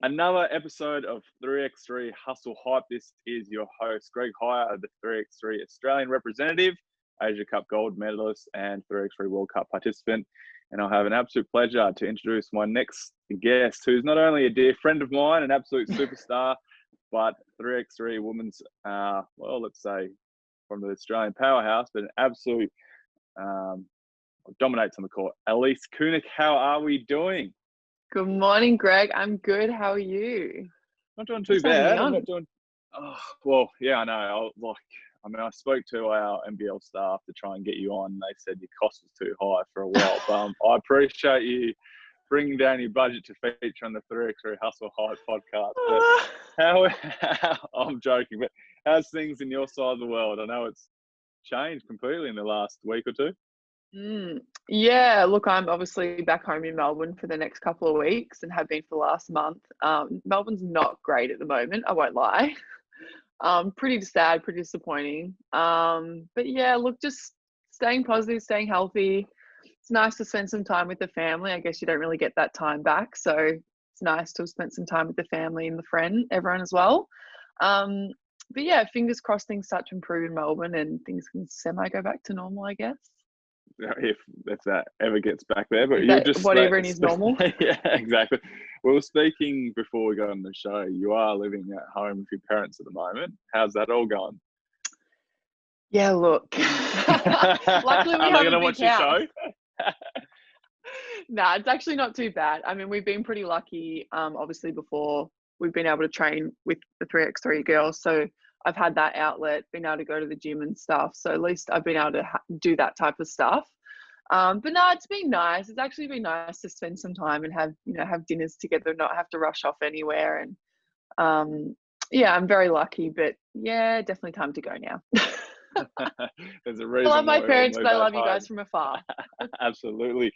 Another episode of 3x3 Hustle Hype. This is your host, Greg Hire, the 3x3 Australian representative, Asia Cup gold medalist, and 3x3 World Cup participant. And I have an absolute pleasure to introduce my next guest, who's not only a dear friend of mine, an absolute superstar, but 3x3 women's, let's say from the Australian powerhouse, but an absolute dominates on the court. Alice Kunek, how are we doing? Good morning, Greg. I'm good. How are you? Not doing too bad. I'm not doing. Well, yeah, I know. I spoke to our NBL staff to try and get you on. They said your cost was too high for a while. But I appreciate you bringing down your budget to feature on the 3x3 Hustle Hype podcast. But I'm joking, but how's things in your side of the world? I know it's changed completely in the last week or two. Yeah, look, I'm obviously back home in Melbourne for the next couple of weeks and have been for the last month. Melbourne's not great at the moment, I won't lie. Pretty sad, pretty disappointing. But yeah, look, just staying positive, staying healthy. It's nice to spend some time with the family. I guess you don't really get that time back, so it's nice to have spent some time with the family and everyone as well. But yeah, fingers crossed things start to improve in Melbourne and things can semi go back to normal, I guess. If that ever gets back there, but you're just whatever is normal. Yeah, exactly. We were speaking before we got on the show. You are living at home with your parents at the moment. How's that all going? Yeah, look. Luckily, we have a big house. Nah, it's actually not too bad. I mean, we've been pretty lucky. Obviously, before we've been able to train with the 3x3 girls, so I've had that outlet, been able to go to the gym and stuff. So at least I've been able to do that type of stuff. But no, it's been nice. It's actually been nice to spend some time and have dinners together, not have to rush off anywhere. And yeah, I'm very lucky. But yeah, definitely time to go now. There's a reason. I love my parents, but I love you guys from afar. Absolutely.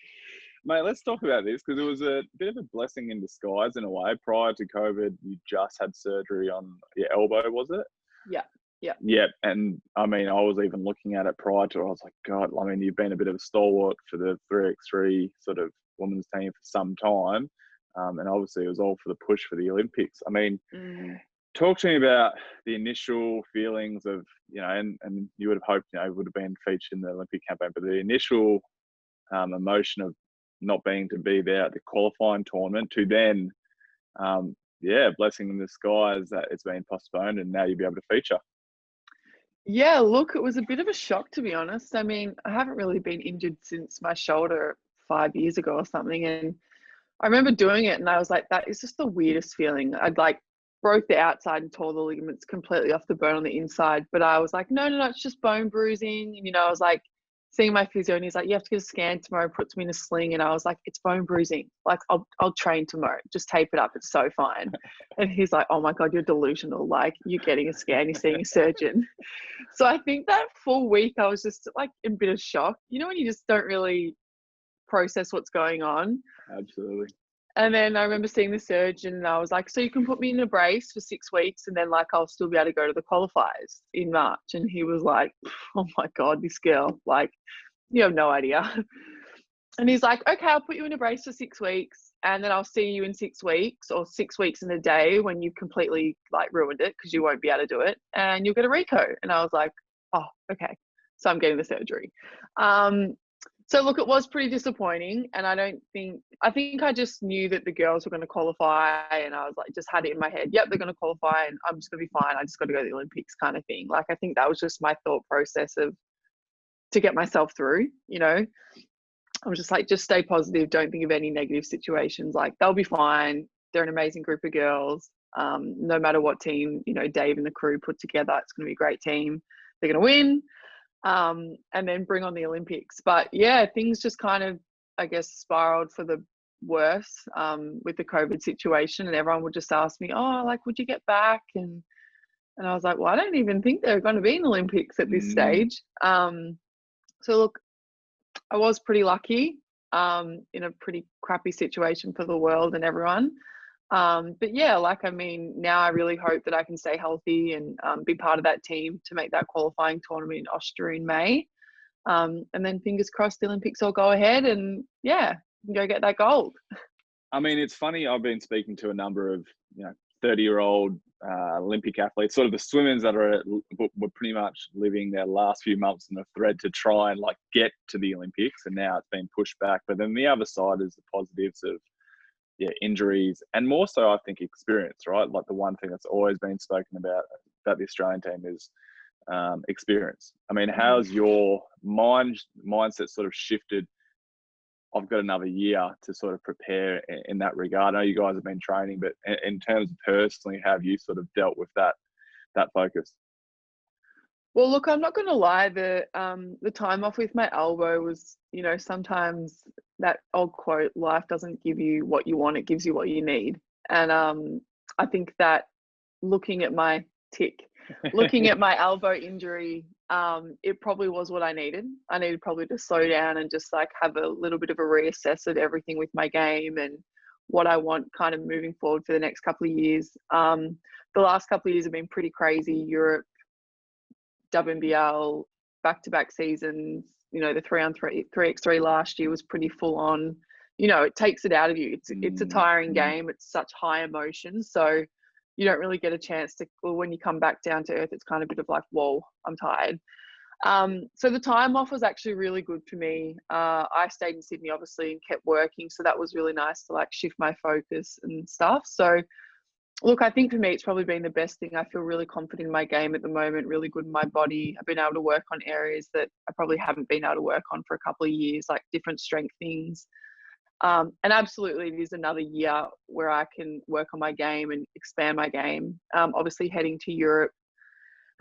Mate, let's talk about this because it was a bit of a blessing in disguise in a way. Prior to COVID, you just had surgery on your elbow, was it? Yeah. And I mean, I was even looking at it prior to it. I was like, God, I mean, you've been a bit of a stalwart for the 3x3 sort of women's team for some time. And obviously it was all for the push for the Olympics. I mean, talk to me about the initial feelings of, and you would have hoped, it would have been featured in the Olympic campaign, but the initial emotion of not being to be there at the qualifying tournament to then, blessing in disguise that it's been postponed and now you'll be able to feature. Yeah, look, it was a bit of a shock, to be honest. I mean, I haven't really been injured since my shoulder 5 years ago or something. And I remember doing it and I was like, that is just the weirdest feeling. I'd broke the outside and tore the ligaments completely off the bone on the inside. But I was like, no, it's just bone bruising. And, I was like, seeing my physio and he's like, you have to get a scan tomorrow, puts me in a sling. And I was like, it's bone bruising. Like, I'll train tomorrow. Just tape it up. It's so fine. And he's like, oh my God, you're delusional. Like, you're getting a scan, you're seeing a surgeon. So I think that full week I was just like in a bit of shock. When you just don't really process what's going on. Absolutely. And then I remember seeing the surgeon and I was like, so you can put me in a brace for 6 weeks and then I'll still be able to go to the qualifiers in March. And he was like, oh my God, this girl, you have no idea. And he's like, okay, I'll put you in a brace for 6 weeks and then I'll see you in 6 weeks or 6 weeks in a day when you've completely ruined it because you won't be able to do it and you'll get a reco. And I was like, oh, okay. So I'm getting the surgery. So look, it was pretty disappointing and I think I just knew that the girls were going to qualify and I was like, just had it in my head. Yep, they're going to qualify and I'm just going to be fine. I just got to go to the Olympics kind of thing. I think that was just my thought process to get myself through, I was just like, just stay positive. Don't think of any negative situations. They'll be fine. They're an amazing group of girls. No matter what team, Dave and the crew put together, it's going to be a great team. They're going to win. And then bring on the Olympics. But yeah, things just kind of, I guess, spiraled for the worse with the COVID situation. And everyone would just ask me, oh, would you get back? And I was like, well, I don't even think they're going to be in Olympics at this stage. So look, I was pretty lucky in a pretty crappy situation for the world and everyone. But yeah, now I really hope that I can stay healthy and be part of that team to make that qualifying tournament in Austria in May. And then fingers crossed the Olympics will go ahead and yeah, go get that gold. I mean, it's funny. I've been speaking to a number of 30-year-old Olympic athletes, sort of the swimmers that were pretty much living their last few months in the thread to try and like get to the Olympics, and now it's been pushed back. But then the other side is the positives of injuries, and more so I think experience, right? Like the one thing that's always been spoken about the Australian team is experience. I mean, how's your mindset sort of shifted? I've got another year to sort of prepare in that regard. I know you guys have been training, but in terms of personally, how have you sort of dealt with that focus? Well, look, I'm not going to lie. The time off with my elbow was, sometimes that old quote, life doesn't give you what you want, it gives you what you need. And I think that looking at my elbow injury, it probably was what I needed. I needed probably to slow down and just like have a little bit of a reassess of everything with my game and what I want kind of moving forward for the next couple of years. The last couple of years have been pretty crazy. Europe, WNBL, back-to-back seasons, the 3x3 last year was pretty full on. It takes it out of you. It's a tiring game. It's such high emotion. So you don't really get a chance to, well, when you come back down to earth, it's kind of a bit of like, whoa, I'm tired. So the time off was actually really good for me. I stayed in Sydney, obviously, and kept working. So that was really nice to like shift my focus and stuff. So look, I think for me, it's probably been the best thing. I feel really confident in my game at the moment, really good in my body. I've been able to work on areas that I probably haven't been able to work on for a couple of years, like different strength things. And absolutely, it is another year where I can work on my game and expand my game. Obviously, heading to Europe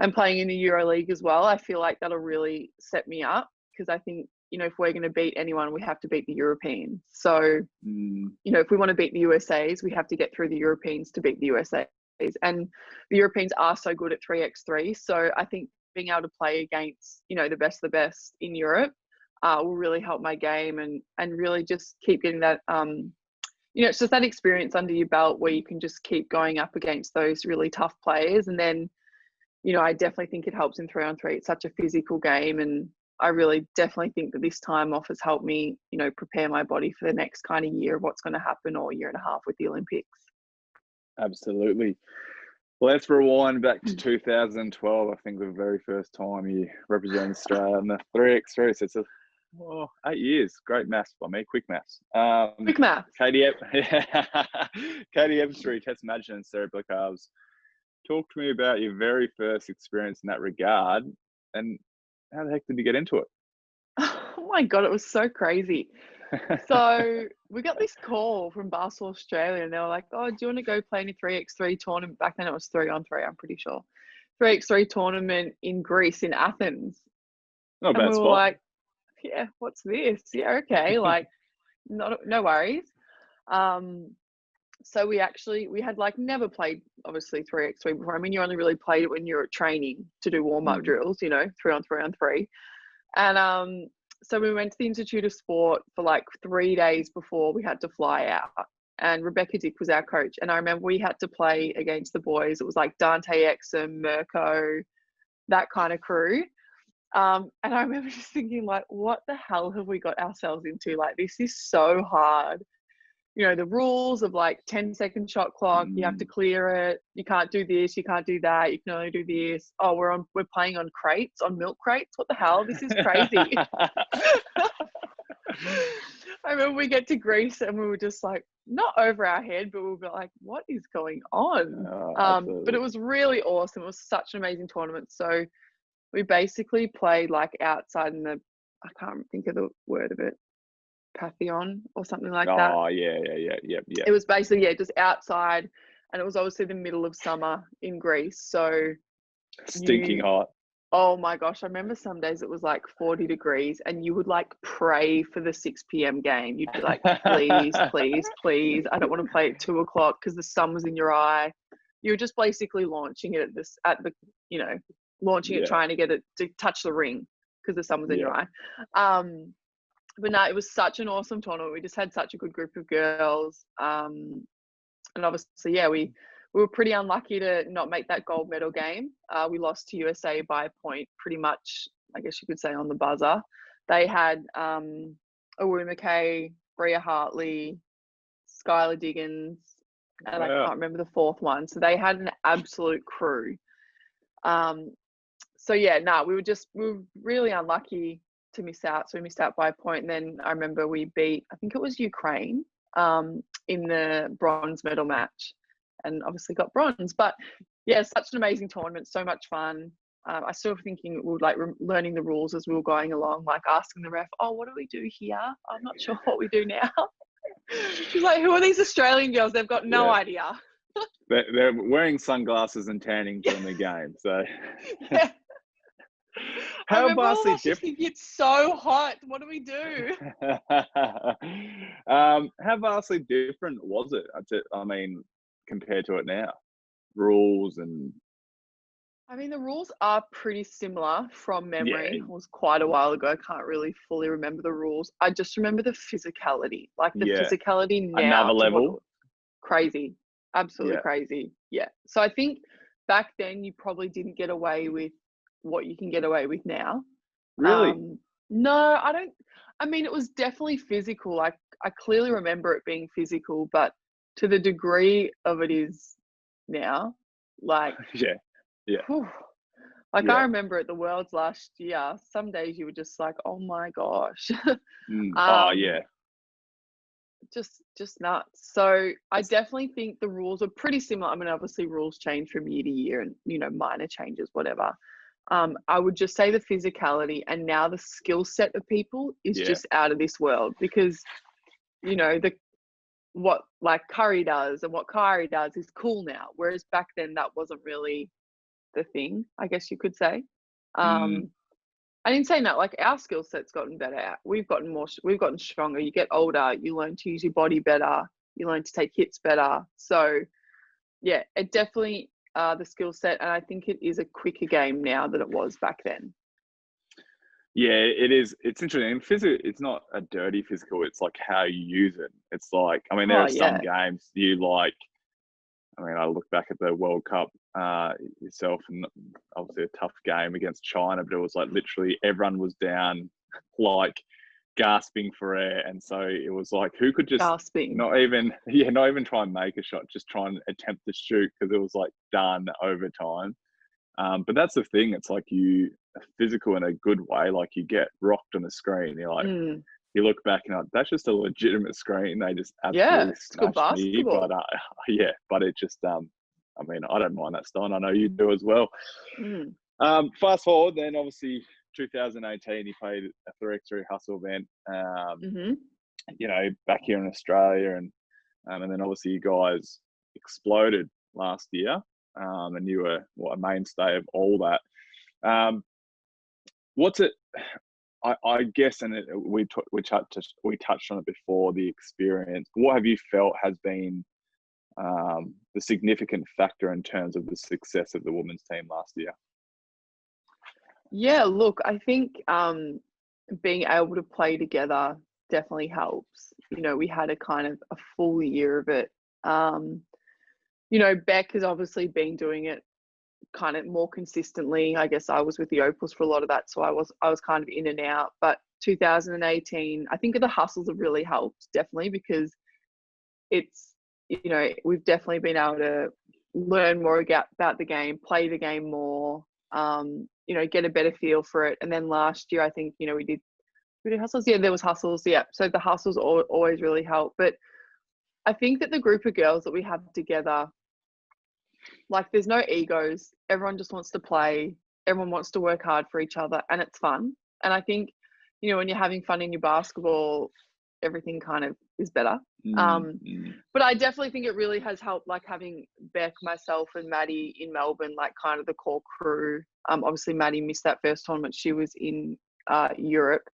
and playing in the EuroLeague as well, I feel like that'll really set me up, because I think, if we're going to beat anyone, we have to beat the Europeans. So, if we want to beat the USAs, we have to get through the Europeans to beat the USAs. And the Europeans are so good at 3x3. So I think being able to play against, the best of the best in Europe will really help my game and really just keep getting that, it's just that experience under your belt where you can just keep going up against those really tough players. And then, I definitely think it helps in 3-on-3. It's such a physical game, and I really definitely think that this time off has helped me, prepare my body for the next kind of year of what's going to happen, or year and a half with the Olympics. Absolutely. Well, let's rewind back to 2012. I think the very first time you represented Australia in the 3x3. So it's 8 years. Great maths by me. Quick maths. Quick maths. Katie Ebstree, test imagine and cerebral calves. Talk to me about your very first experience in that regard, and how the heck did you get into it? Oh my God, it was so crazy. So we got this call from Basketball Australia, and they were like, oh, do you want to go play in a 3x3 tournament? Back then it was 3-on-3, I'm pretty sure. 3x3 tournament in Greece, in Athens. Not a bad spot. Were like, yeah, what's this? Yeah, okay, like, no worries. So we had like never played, obviously, 3x3 before. I mean, you only really played it when you were training to do warm-up drills, 3-on-3. And so we went to the Institute of Sport for like 3 days before we had to fly out. And Rebecca Dick was our coach. And I remember we had to play against the boys. It was like Dante Exum, Mirko, that kind of crew. And I remember just thinking, like, what the hell have we got ourselves into? Like, this is so hard. The rules of like 10-second shot clock, you have to clear it. You can't do this, you can't do that. You can only do this. Oh, we're playing on crates, on milk crates. What the hell? This is crazy. I remember we get to Greece and we were just like, not over our head, but we were like, what is going on? But it was really awesome. It was such an amazing tournament. So we basically played like outside in the, I can't think of the word of it, Pantheon or something like that. Oh, yeah. It was basically, just outside, and it was obviously the middle of summer in Greece. So stinking hot. Oh my gosh, I remember some days it was like 40 degrees and you would like pray for the 6 p.m. game. You'd be like, please, please, please, I don't want to play at 2 o'clock because the sun was in your eye. You were just basically launching it trying to get it to touch the ring because the sun was in your eye. But no, it was such an awesome tournament. We just had such a good group of girls. And obviously, we were pretty unlucky to not make that gold medal game. We lost to USA by a point, pretty much, I guess you could say, on the buzzer. They had Awu McKay, Bria Hartley, Skylar Diggins, and I Wow. can't remember the fourth one. So they had an absolute crew. So yeah, we were really unlucky to miss out. So we missed out by a point. And then I remember we beat, I think it was Ukraine, in the bronze medal match, and obviously got bronze. But yeah, such an amazing tournament, so much fun. I still thinking we were like learning the rules as we were going along, like asking the ref, "Oh, what do we do here? I'm not sure what we do now." She's like, "Who are these Australian girls? They've got no idea." They're wearing sunglasses and tanning during the game. So Yeah. how vastly different? Thinking it's so hot. What do we do? How vastly different was it? I mean, compared to it now, rules and. I mean, the rules are pretty similar from memory. Yeah. It was quite a while ago. I can't really fully remember the rules. I just remember the physicality, like the physicality now. Another level. Crazy. Absolutely Yeah. crazy. Yeah. So I think back then you probably didn't get away with what you can get away with now. Really? No, I don't. I mean, it was definitely physical. Like I clearly remember it being physical, but to the degree of it is now, like Yeah. whew. Like I remember at the Worlds last year, some days you were just like, oh my gosh. Oh yeah. Just nuts. So I definitely think the rules are pretty similar. I mean, obviously rules change from year to year and, minor changes, whatever. I would just say the physicality, and now the skill set of people is just out of this world, because, what like Curry does and what Kyrie does is cool now. Whereas back then that wasn't really the thing, I guess you could say. And in saying that, like our skill set's gotten better. We've gotten stronger. You get older, you learn to use your body better, you learn to take hits better. So yeah, it definitely the skill set, and I think it is a quicker game now than it was back then. Yeah, it is. It's interesting. Physical, it's not a dirty physical. It's like how you use it. It's like, I mean, there are some games you like. I mean, I look back at the World Cup yourself, and obviously a tough game against China, but it was like literally everyone was down, like gasping for air, and so it was like who could just not even try and make a shot, just try and attempt to shoot, because it was like done over time. But that's the thing. It's like physical in a good way. Like you get rocked on the screen. You're like, you look back and that's just a legitimate screen. They just absolutely smashed me. But but it just, I mean, I don't mind that style. I know you do as well. Fast forward, then obviously 2018, you played a 3x3Hustle event. Back here in Australia, and then obviously you guys exploded last year. And you were a mainstay of all that. What's it? I guess, and we touched on it before, the experience. What have you felt has been the significant factor in terms of the success of the women's team last year? Yeah, look, I think being able to play together definitely helps. We had a kind of a full year of it. Beck has obviously been doing it kind of more consistently. I guess I was with the Opals for a lot of that, so I was kind of in and out. But 2018, I think the hustles have really helped, definitely, because it's, we've definitely been able to learn more about the game, play the game more, get a better feel for it. And then last year, I think, we did hustles. Yeah, there was hustles. Yeah. So the hustles always really help. But I think that the group of girls that we have together, like there's no egos. Everyone just wants to play. Everyone wants to work hard for each other, and it's fun. And I think, when you're having fun in your basketball, everything kind of is better. But I definitely think it really has helped, like having Beck, myself and Maddie in Melbourne, like kind of the core crew. Obviously Maddie missed that first tournament. She was in Europe.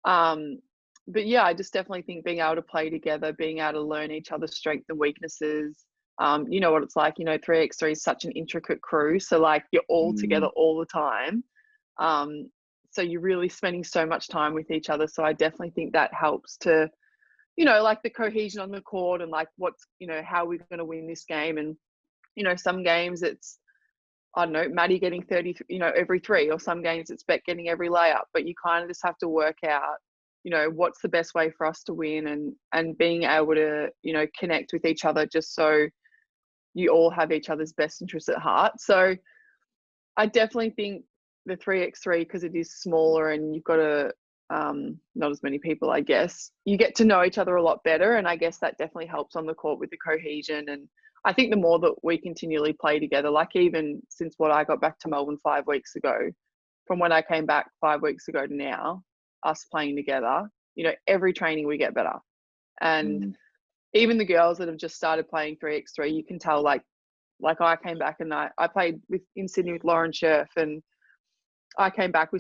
But yeah, I just definitely think being able to play together, being able to learn each other's strengths and weaknesses. You know what it's like, 3x3 is such an intricate crew. So like you're all together all the time. So you're really spending so much time with each other. So I definitely think that helps to, like the cohesion on the court, and like what's, how we're going to win this game. And, some games it's, I don't know, Maddie getting 30, every three, or some games it's Beck getting every layup, but you kind of just have to work out, you know, what's the best way for us to win, and being able to, you know, connect with each other just so you all have each other's best interests at heart. So I definitely think the 3x3, because it is smaller and you've got a not as many people, I guess, you get to know each other a lot better, and I guess that definitely helps on the court with the cohesion. And I think the more that we continually play together, like even since what I got back to Melbourne 5 weeks ago, from when I came back 5 weeks ago to now, us playing together, you know, every training we get better. And even the girls that have just started playing 3x3, you can tell, like I came back and I played in Sydney with Lauren Scherf, and I came back, I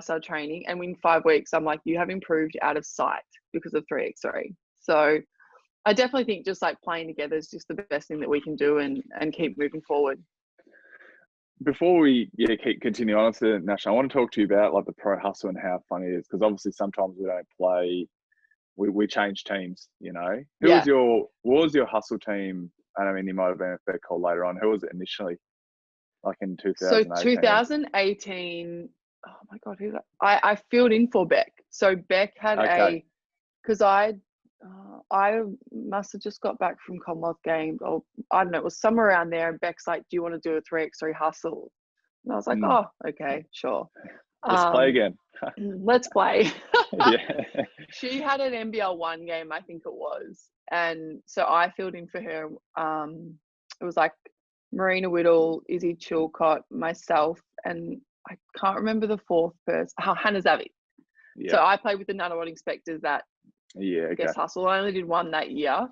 started training, and in 5 weeks, I'm like, you have improved out of sight because of 3x3. So I definitely think just like playing together is just the best thing that we can do, and keep moving forward. Before we keep continue on to the national, I want to talk to you about like the pro hustle and how fun it is, because obviously sometimes we don't play, we change teams, you know. What was your hustle team? And I mean, you might have been a fair call later on. Who was it initially? Like in 2018? So 2018, oh my God, I filled in for Beck. So Beck had because I must have just got back from Commonwealth Games, or I don't know, it was somewhere around there, and Beck's like, do you want to do a 3x3 hustle? And I was like, oh, okay, sure. Let's play again. Let's play. Yeah. She had an NBL 1 game, I think it was. And so I filled in for her. It was like Marina Whittle, Izzy Chilcott, myself, and I can't remember the fourth person. Hannah Zavi. Yeah. So I played with the Nunawading Inspectors that guest hustle. I only did one that year.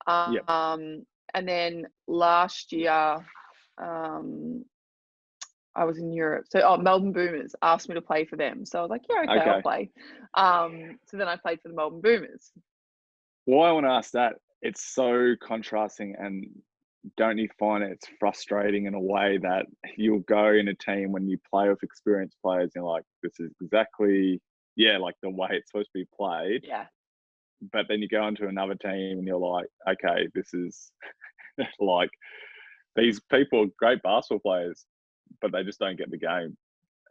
And then last year, I was in Europe. So Melbourne Boomers asked me to play for them. So I was like, yeah, okay. I'll play. So then I played for the Melbourne Boomers. Why I want to ask that, it's so contrasting, and don't you find it's frustrating in a way that you'll go in a team when you play with experienced players and you're like, this is exactly, like the way it's supposed to be played. Yeah. But then you go into another team and you're like, okay, this is like, these people are great basketball players, but they just don't get the game.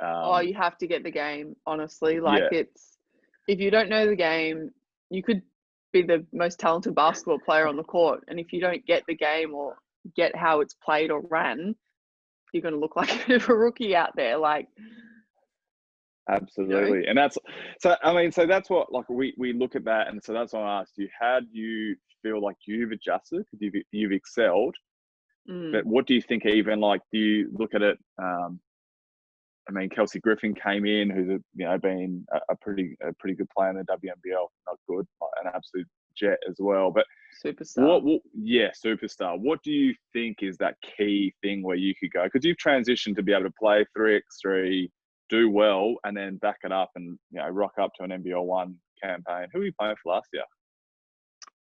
You have to get the game, honestly. Like it's, if you don't know the game, you could be the most talented basketball player on the court, and if you don't get the game or get how it's played or ran, you're going to look like a bit of a rookie out there. Like, absolutely. You know? And that's, so I mean, so that's what, like, we look at that, and so that's why I asked you, how do you feel like you've adjusted, because you've excelled, but what do you think, even like, do you look at it, I mean, Kelsey Griffin came in, who's been a pretty good player in the WNBL. Not good, an absolute jet as well. But superstar. Superstar. What do you think is that key thing where you could go? Because you've transitioned to be able to play 3x3, do well, and then back it up and rock up to an NBL 1 campaign. Who were you playing for last year?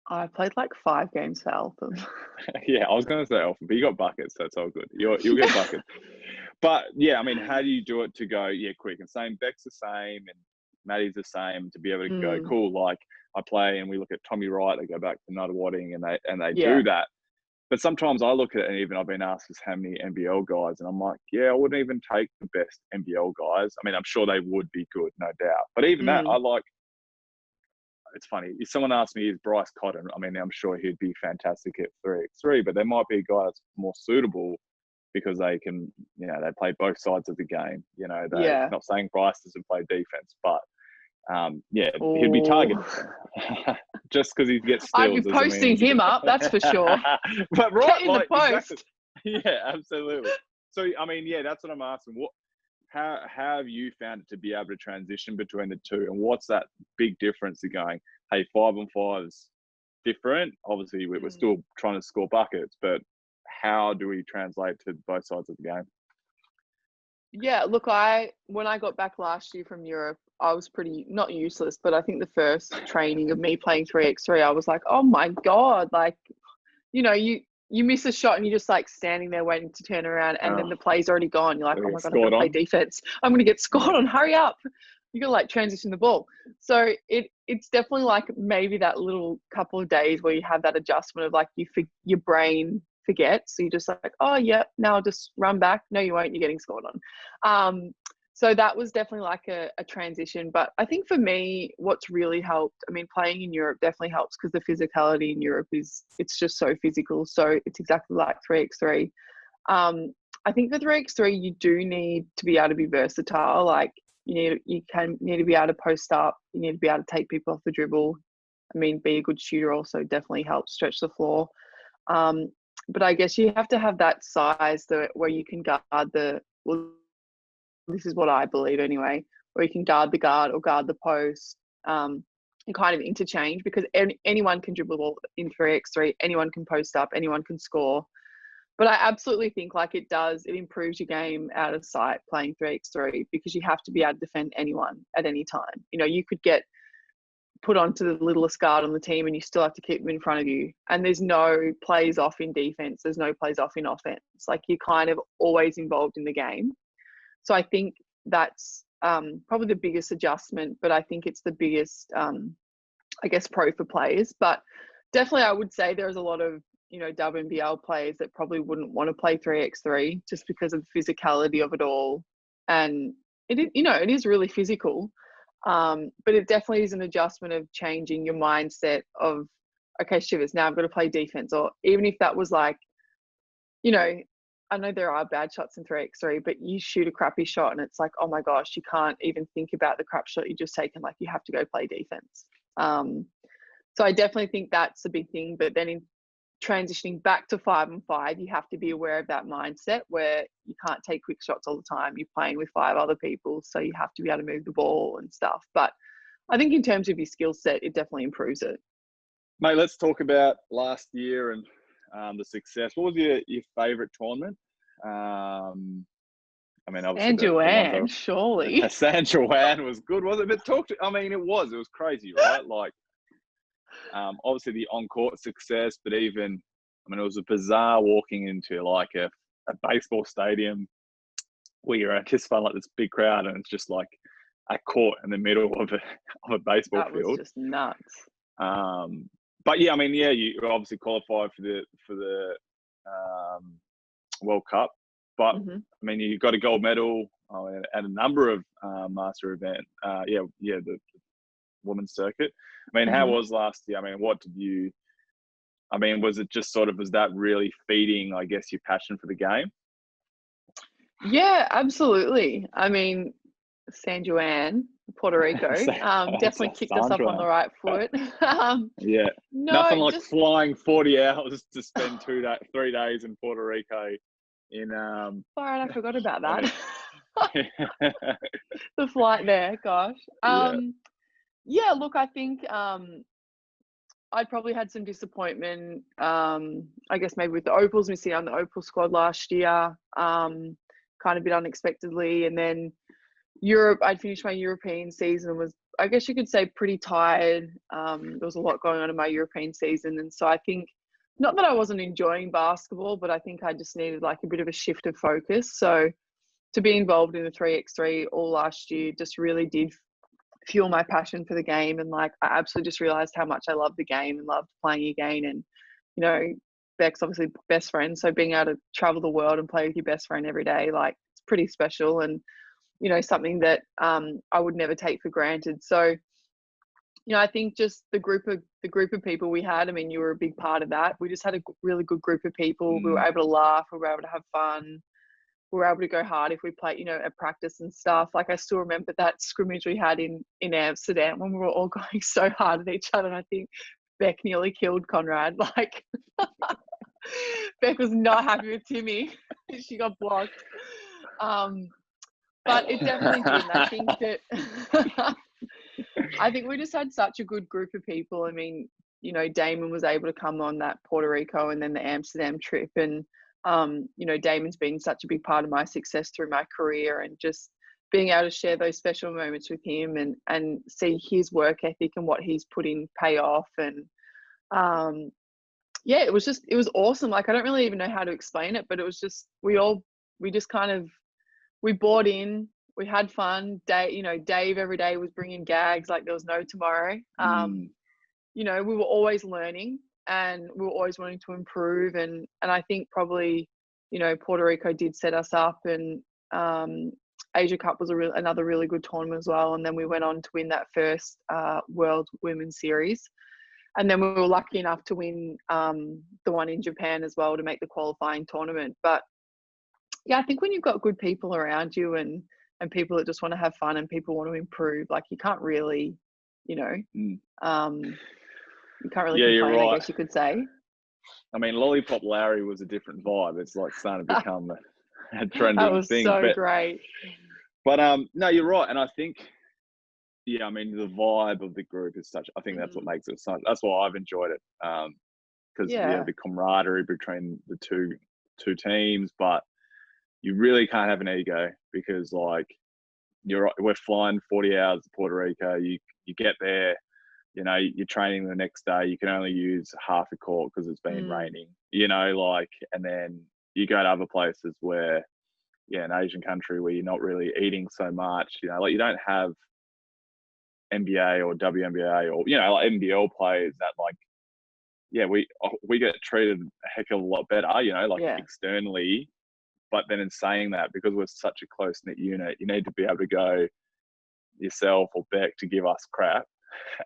I played like 5 games for Eltham. I was going to say Eltham, but you got buckets, so it's all good. You'll get buckets. But I mean, how do you do it to go, quick? And same, Beck's the same, and Maddie's the same, to be able to go, cool, like I play, and we look at Tommy Wright, they go back to Nunawading, and they do that. But sometimes I look at it, and even I've been asked how many NBL guys, and I'm like, I wouldn't even take the best NBL guys. I mean, I'm sure they would be good, no doubt. But even that, I like, it's funny. If someone asked me, is Bryce Cotton, I mean, I'm sure he'd be fantastic at 3x3, but there might be a guy that's more suitable because they can, they play both sides of the game. Not saying Bryce doesn't play defense, but he'd be targeted just because he gets steals. I'd be posting him up, that's for sure. But right, get in the post. Exactly. Absolutely. So I mean, that's what I'm asking. How have you found it to be able to transition between the two, and what's that big difference of going, hey, 5-on-5's different? Obviously, we're still trying to score buckets, but how do we translate to both sides of the game? Yeah, look, when I got back last year from Europe, I was pretty, not useless, but I think the first training of me playing 3x3, I was like, oh my God, like, you miss a shot and you're just like standing there waiting to turn around, and then the play's already gone. You're like, oh my God, I'm going to play defense. I'm going to get scored on. Hurry up. You got to like transition the ball. So it's definitely like maybe that little couple of days where you have that adjustment of like your brain forgets. So you're just like, oh yeah, now I'll just run back. No, you won't. You're getting scored on. So that was definitely like a transition. But I think for me, what's really helped, I mean, playing in Europe definitely helps because the physicality in Europe it's just so physical. So it's exactly like 3x3. I think for 3x3, you do need to be able to be versatile. Like you need to be able to post up. You need to be able to take people off the dribble. I mean, be a good shooter also definitely helps stretch the floor. But I guess you have to have that size where you can guard this is what I believe anyway, where you can guard the guard or guard the post, and kind of interchange, because anyone can dribble the ball in 3x3, anyone can post up, anyone can score. But I absolutely think like it improves your game out of sight playing 3x3, because you have to be able to defend anyone at any time. You know, you could get put onto the littlest guard on the team and you still have to keep them in front of you. And there's no plays off in defense. There's no plays off in offense. Like you're kind of always involved in the game. So I think that's probably the biggest adjustment, but I think it's the biggest, I guess, pro for players. But definitely I would say there's a lot of, you know, WNBL players that probably wouldn't want to play 3x3 just because of the physicality of it all. And it is really physical. But it definitely is an adjustment of changing your mindset of, okay, shivers, now I've got to play defense. Or even if that was like, you know, I know there are bad shots in 3x3, but you shoot a crappy shot and it's like, oh my gosh, you can't even think about the crap shot you just taken. Like you have to go play defense. So I definitely think that's a big thing. But then in transitioning back to 5-on-5, you have to be aware of that mindset where you can't take quick shots all the time. You're playing with 5 other people, so you have to be able to move the ball and stuff. But I think in terms of your skill set, it definitely improves it. Mate, let's talk about last year and the success. What was your favourite tournament? I mean, obviously and Joanne, surely. San Joanne was good, was it? But it was crazy, right? Like, obviously the on-court success, but even, it was a bizarre walking into like a baseball stadium where you're anticipating like this big crowd and it's just like a court in the middle of a baseball field. That was just nuts. But yeah, you obviously qualified for the World Cup, but you got a gold medal at a number of master event. The women's circuit. How was last year? What did you? Was it just was that really feeding, I guess, your passion for the game? Yeah, absolutely. San Joanne, Puerto Rico, definitely kicked us up on the right foot. Yeah, nothing like flying 40 hours to spend 3 days in Puerto Rico. I forgot about that. The flight there, gosh. Yeah, look, I think I'd probably had some disappointment. I guess maybe with the Opals, missing on the Opal squad last year, kind of a bit unexpectedly, and then Europe, I'd finished my European season, was, I guess you could say, pretty tired. There was a lot going on in my European season. And so I think, not that I wasn't enjoying basketball, but I think I just needed like a bit of a shift of focus. So to be involved in the 3x3 all last year just really did fuel my passion for the game. And like, I absolutely just realized how much I loved the game and loved playing again. And, you know, Beck's obviously best friend. So being able to travel the world and play with your best friend every day, like, it's pretty special. And, you know, something that I would never take for granted. So, you know, I think just the group of people we had, you were a big part of that. We just had a really good group of people. We were able to laugh. We were able to have fun. We were able to go hard if we played, you know, at practice and stuff. Like, I still remember that scrimmage we had in Amsterdam when we were all going so hard at each other. And I think Beck nearly killed Conrad. Like, Beck was not happy with Timmy. She got blocked. But it definitely did. And I think that I think we just had such a good group of people. You know, Damon was able to come on that Puerto Rico and then the Amsterdam trip. And, you know, Damon's been such a big part of my success through my career, and just being able to share those special moments with him and see his work ethic and what he's put in pay off. And, yeah, it was awesome. Like, I don't really even know how to explain it, but it was just, we bought in, we had fun. Dave every day was bringing gags like there was no tomorrow. You know, we were always learning and we were always wanting to improve. And I think probably, you know, Puerto Rico did set us up, and Asia Cup was another really good tournament as well. And then we went on to win that first World Women's Series. And then we were lucky enough to win the one in Japan as well to make the qualifying tournament. But yeah, I think when you've got good people around you and people that just want to have fun and people want to improve, like you can't really, you know, you can't really complain, you're right. I guess you could say. I mean, Lollipop Larry was a different vibe. It's like starting to become a trending That was thing. so great. But no, you're right. And I think, yeah, I mean, the vibe of the group is such, I think that's what makes it so, that's why I've enjoyed it. Because the camaraderie between the two teams, but you really can't have an ego because like we're flying 40 hours to Puerto Rico. You get there, you know, you're training the next day. You can only use half a court because it's been raining, you know, like, and then you go to other places where, an Asian country where you're not really eating so much, you know, like you don't have NBA or WNBA or, you know, like NBL players that like, we get treated a heck of a lot better, you know, like externally. But then in saying that, because we're such a close-knit unit, you need to be able to go yourself or Beck to give us crap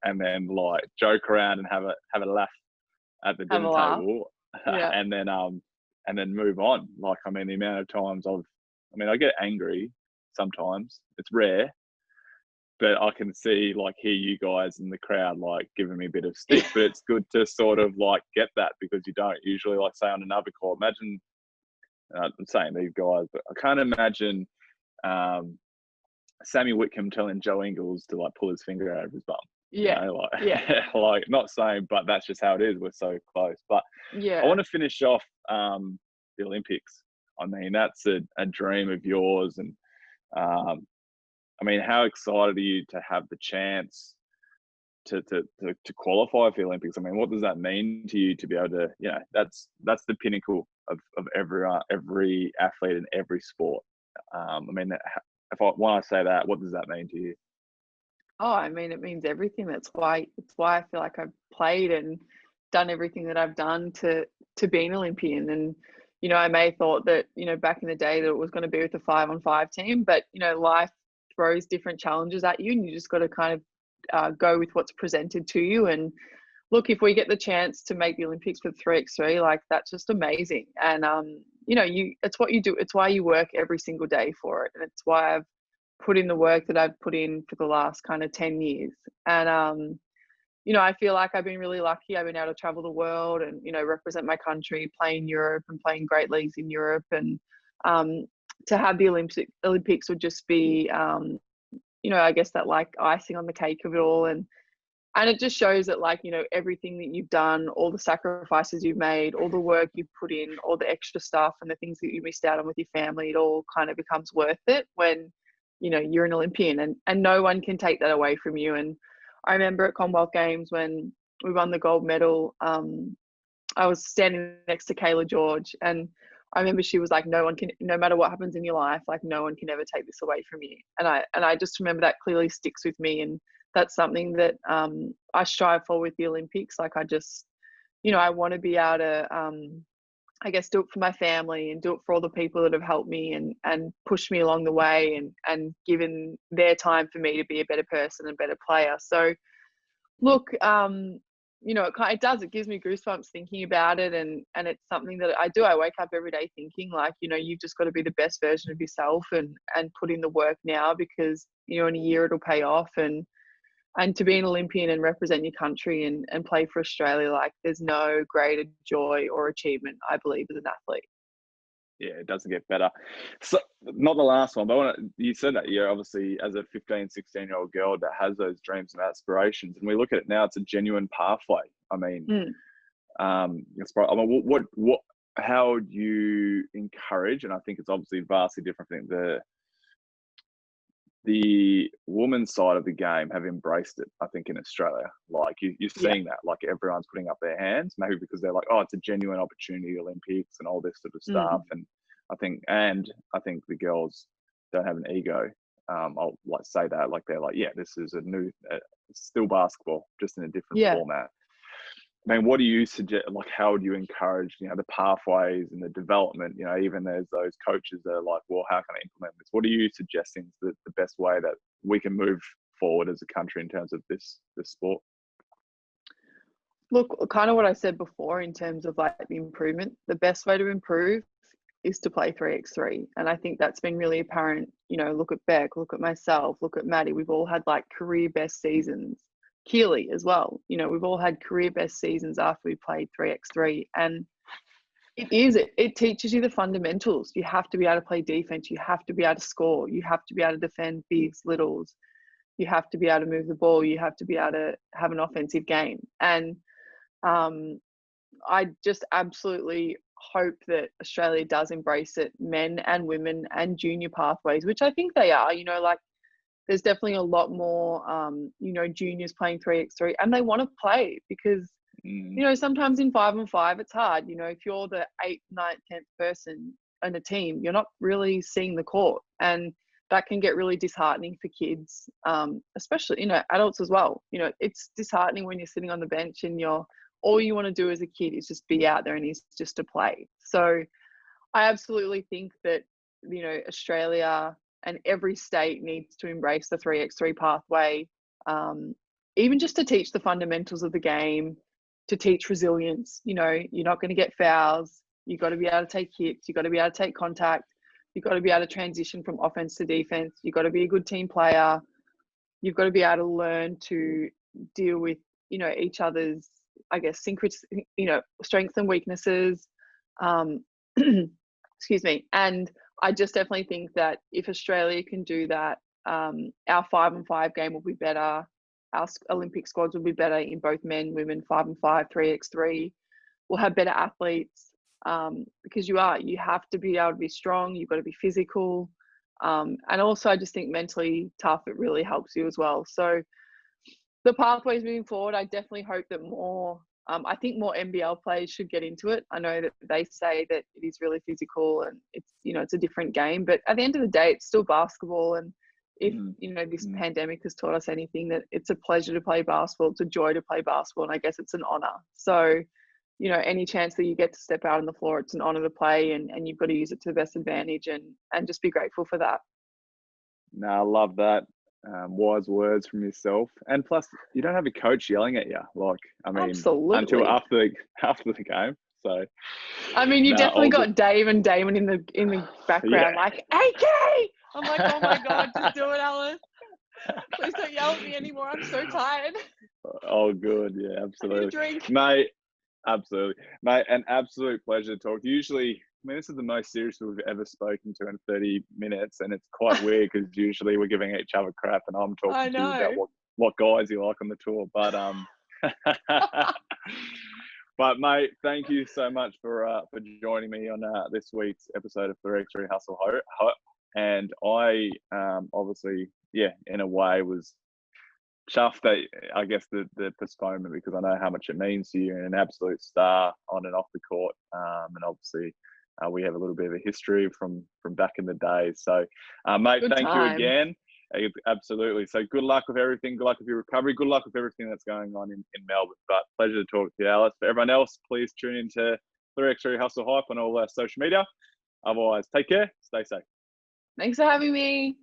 and then like joke around and have a laugh at the dinner table and then move on. Like, I mean, the amount of times I get angry sometimes. It's rare. But I can see, like, hear you guys in the crowd, like, giving me a bit of stick. But it's good to sort of, like, get that because you don't usually, like, say on another court. Imagine, I'm saying these guys, but I can't imagine Sammy Whitcomb telling Joe Ingles to, like, pull his finger out of his bum. Yeah. You know, like, like, not saying, but that's just how it is. We're so close. But I want to finish off the Olympics. I mean, that's a dream of yours. And, I mean, how excited are you to have the chance to qualify for the Olympics? I mean, what does that mean to you to be able to, you know, that's the pinnacle of every athlete in every sport. I mean, when I say that, what does that mean to you? Oh, I mean, it means everything. It's why I feel like I've played and done everything that I've done to be an Olympian. And, you know, I may have thought that, you know, back in the day that it was going to be with a 5-on-5 team, but, you know, life throws different challenges at you and you just got to kind of go with what's presented to you. And look, if we get the chance to make the Olympics with 3x3, like that's just amazing. And you know, it's what you do. It's why you work every single day for it, and it's why I've put in the work that I've put in for the last kind of 10 years. And you know, I feel like I've been really lucky. I've been able to travel the world and, you know, represent my country, play in Europe and playing great leagues in Europe. And to have the Olympics would just be, you know, I guess that like icing on the cake of it all. And it just shows that, like, you know, everything that you've done, all the sacrifices you've made, all the work you've put in, all the extra stuff and the things that you missed out on with your family, it all kind of becomes worth it when, you know, you're an Olympian, and no one can take that away from you. And I remember at Commonwealth Games when we won the gold medal, I was standing next to Kayla George, and I remember she was like, no one can, no matter what happens in your life, like no one can ever take this away from you. And I just remember that clearly sticks with me. And that's something that I strive for with the Olympics. Like I just, you know, I want to be able to, I guess, do it for my family and do it for all the people that have helped me and pushed me along the way and given their time for me to be a better person and better player. So look, you know, it gives me goosebumps thinking about it. And it's something that I do. I wake up every day thinking, like, you know, you've just got to be the best version of yourself and put in the work now, because, you know, in a year it'll pay off. And to be an Olympian and represent your country and play for Australia, like there's no greater joy or achievement, I believe, as an athlete. Yeah, it doesn't get better. So, not the last one, but you said that you're obviously, as a 15, 16-year-old girl that has those dreams and aspirations, and we look at it now, it's a genuine pathway. I mean, how do you encourage, and I think it's obviously a vastly different thing, the women's side of the game have embraced it, I think, in Australia. Like you're seeing that, like everyone's putting up their hands, maybe because they're like, oh, it's a genuine opportunity, Olympics and all this sort of stuff. And I think the girls don't have an ego. I'll like say that, like they're like, yeah, this is a new, it's still basketball, just in a different format. I mean, what do you suggest? Like, how would you encourage, the pathways and the development? Even there's those coaches that are like, well, how can I implement this? What are you suggesting is the best way that we can move forward as a country in terms of this sport? Look, kind of what I said before in terms of like the improvement, the best way to improve is to play 3x3. And I think that's been really apparent. Look at Beck, look at myself, look at Maddie. We've all had like career best seasons. Keely as well. We've all had career best seasons after we played 3x3. And it teaches you the fundamentals. You have to be able to play defense. You have to be able to score. You have to be able to defend bigs, littles. You have to be able to move the ball. You have to be able to have an offensive game. And I just absolutely hope that Australia does embrace it, men and women and junior pathways, which I think they are. Like there's definitely a lot more, juniors playing 3x3 and they want to play because, sometimes in 5-on-5 it's hard. If you're the 8th, 9th, 10th person in a team, you're not really seeing the court, and that can get really disheartening for kids, especially, adults as well. It's disheartening when you're sitting on the bench and all you want to do as a kid is just be out there and is just to play. So I absolutely think that, Australia and every state needs to embrace the 3x3 pathway, even just to teach the fundamentals of the game, to teach resilience. You're not going to get fouls. You've got to be able to take hits. You've got to be able to take contact. You've got to be able to transition from offense to defense. You've got to be a good team player. You've got to be able to learn to deal with, each other's, I guess, strengths and weaknesses. Excuse me. And I just definitely think that if Australia can do that, our 5-on-5 game will be better. Our Olympic squads will be better in both men, women, 5-on-5, 3x3. We'll have better athletes because you have to be able to be strong. You've got to be physical. And also I just think mentally tough, it really helps you as well. So the pathways moving forward, I definitely hope that I think more NBL players should get into it. I know that they say that it is really physical and it's a different game, but at the end of the day, it's still basketball. And if, this pandemic has taught us anything, that it's a pleasure to play basketball. It's a joy to play basketball. And I guess it's an honor. So, any chance that you get to step out on the floor, it's an honor to play, and you've got to use it to the best advantage and just be grateful for that. No, I love that. Wise words from yourself, and plus you don't have a coach yelling at you. Absolutely. Until after the game. So, you definitely got Dave and Damon in the background, like, AK. I'm like, oh my god, just do it, Alice. Please don't yell at me anymore. I'm so tired. Oh, good. Yeah, absolutely. I need a drink. Mate, absolutely. Mate, an absolute pleasure to talk. Usually, this is the most serious we've ever spoken to in 30 minutes, and it's quite weird because usually we're giving each other crap, and I'm talking to you about what guys you like on the tour. But but mate, thank you so much for joining me on this week's episode of 3x3Hustle. And I obviously, in a way, was chuffed that I guess the postponement, because I know how much it means to you, and an absolute star on and off the court, and obviously. We have a little bit of a history from back in the day. So, mate, thank you again. Absolutely. So good luck with everything. Good luck with your recovery. Good luck with everything that's going on in Melbourne. But pleasure to talk to you, Alice. For everyone else, please tune into 3x3Hustle Hype on all our social media. Otherwise, take care. Stay safe. Thanks for having me.